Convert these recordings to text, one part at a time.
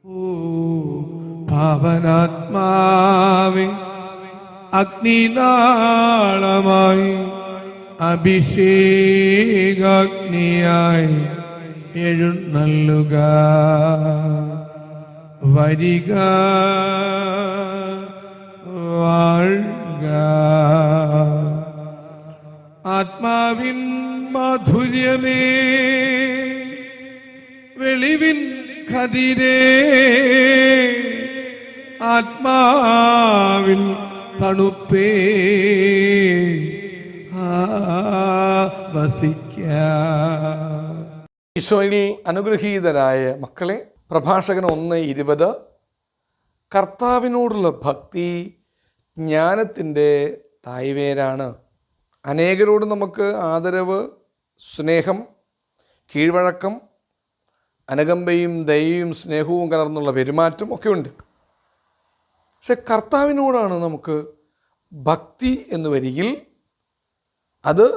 ഓ പാവനാത്മാവേ, അഗ്നിനാളമായി അഭിഷേകാഗ്നിയായി എഴുന്നള്ളുക. വരിക, വാഴുക. ആത്മാവിൻ മാധുര്യമേ, വെളിവിൻ കതിരേ, ആത്മാവിൻ തണുപ്പേ, ഈശോയിൽ അനുഗ്രഹീതരായ മക്കളെ, പ്രഭാഷകൻ 1:20 കർത്താവിനോടുള്ള ഭക്തി ജ്ഞാനത്തിൻ്റെ തായ്വേരാണ്. അനേകരോട് നമുക്ക് ആദരവ്, സ്നേഹം, കീഴ്വഴക്കം, അനുകമ്പയും ദയയും സ്നേഹവും കലർന്നുള്ള പെരുമാറ്റം ഒക്കെ ഉണ്ട്. പക്ഷെ കർത്താവിനോടാണ് നമുക്ക് ഭക്തി എന്ന് വരികിൽ അത്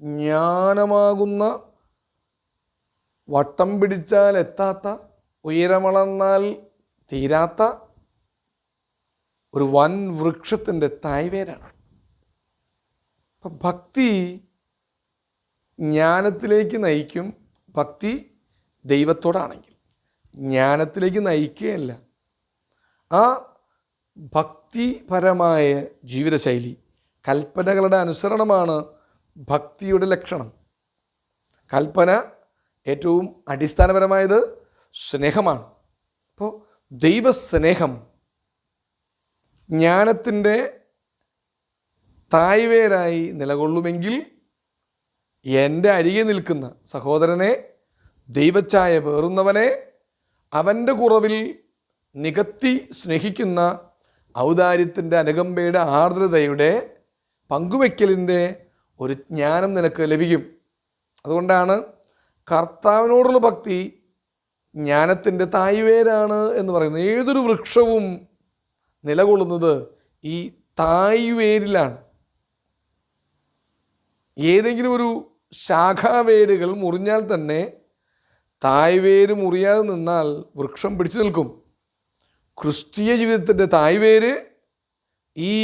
ജ്ഞാനമാകുന്ന, വട്ടം പിടിച്ചാൽ എത്താത്ത, ഉയരമളന്നാൽ തീരാത്ത ഒരു വൻ വൃക്ഷത്തിൻ്റെ തായ്വേരാണ്. അപ്പം ഭക്തി ജ്ഞാനത്തിലേക്ക് നയിക്കും. ഭക്തി ദൈവത്തോടാണെങ്കിൽ ജ്ഞാനത്തിലേക്ക് നയിക്കുകയല്ല. ആ ഭക്തിപരമായ ജീവിതശൈലി, കൽപ്പനകളുടെ അനുസരണമാണ് ഭക്തിയുടെ ലക്ഷണം. കൽപ്പന ഏറ്റവും അടിസ്ഥാനപരമായത് സ്നേഹമാണ്. അപ്പോൾ ദൈവസ്നേഹം ജ്ഞാനത്തിൻ്റെ തായ്വേരായി നിലകൊള്ളുമെങ്കിൽ എൻ്റെ അരികെ നിൽക്കുന്ന സഹോദരനെ, ദൈവച്ഛായ പേറുന്നവനെ, അവൻ്റെ കുറവിൽ നികത്തി സ്നേഹിക്കുന്ന ഔദാര്യത്തിൻ്റെ, അനുകമ്പയുടെ, ആർദ്രതയുടെ, പങ്കുവയ്ക്കലിൻ്റെ ഒരു ജ്ഞാനം നിനക്ക് ലഭിക്കും. അതുകൊണ്ടാണ് കർത്താവിനോടുള്ള ഭക്തി ജ്ഞാനത്തിൻ്റെ തായ്വേരാണ് എന്ന് പറയുന്നത്. ഏതൊരു വൃക്ഷവും നിലകൊള്ളുന്നത് ഈ തായ്വേരിലാണ്. ഏതെങ്കിലും ഒരു ശാഖാവേരുകൾ മുറിഞ്ഞാൽ തന്നെ തായ്വേര് മുറിയാതെ നിന്നാൽ വൃക്ഷം പിടിച്ചു നിൽക്കും. ക്രിസ്തീയ ജീവിതത്തിൻ്റെ തായ്വേര് ഈ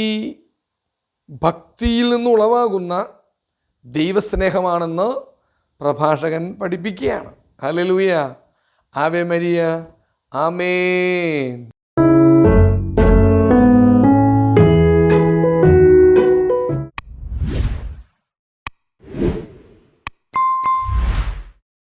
ഭക്തിയിൽ നിന്ന് ഉളവാകുന്ന ദൈവസ്നേഹമാണെന്ന് പ്രഭാഷകൻ പഠിപ്പിക്കുകയാണ്. ഹല്ലേലൂയ, ആവേ മരിയ, ആമേൻ.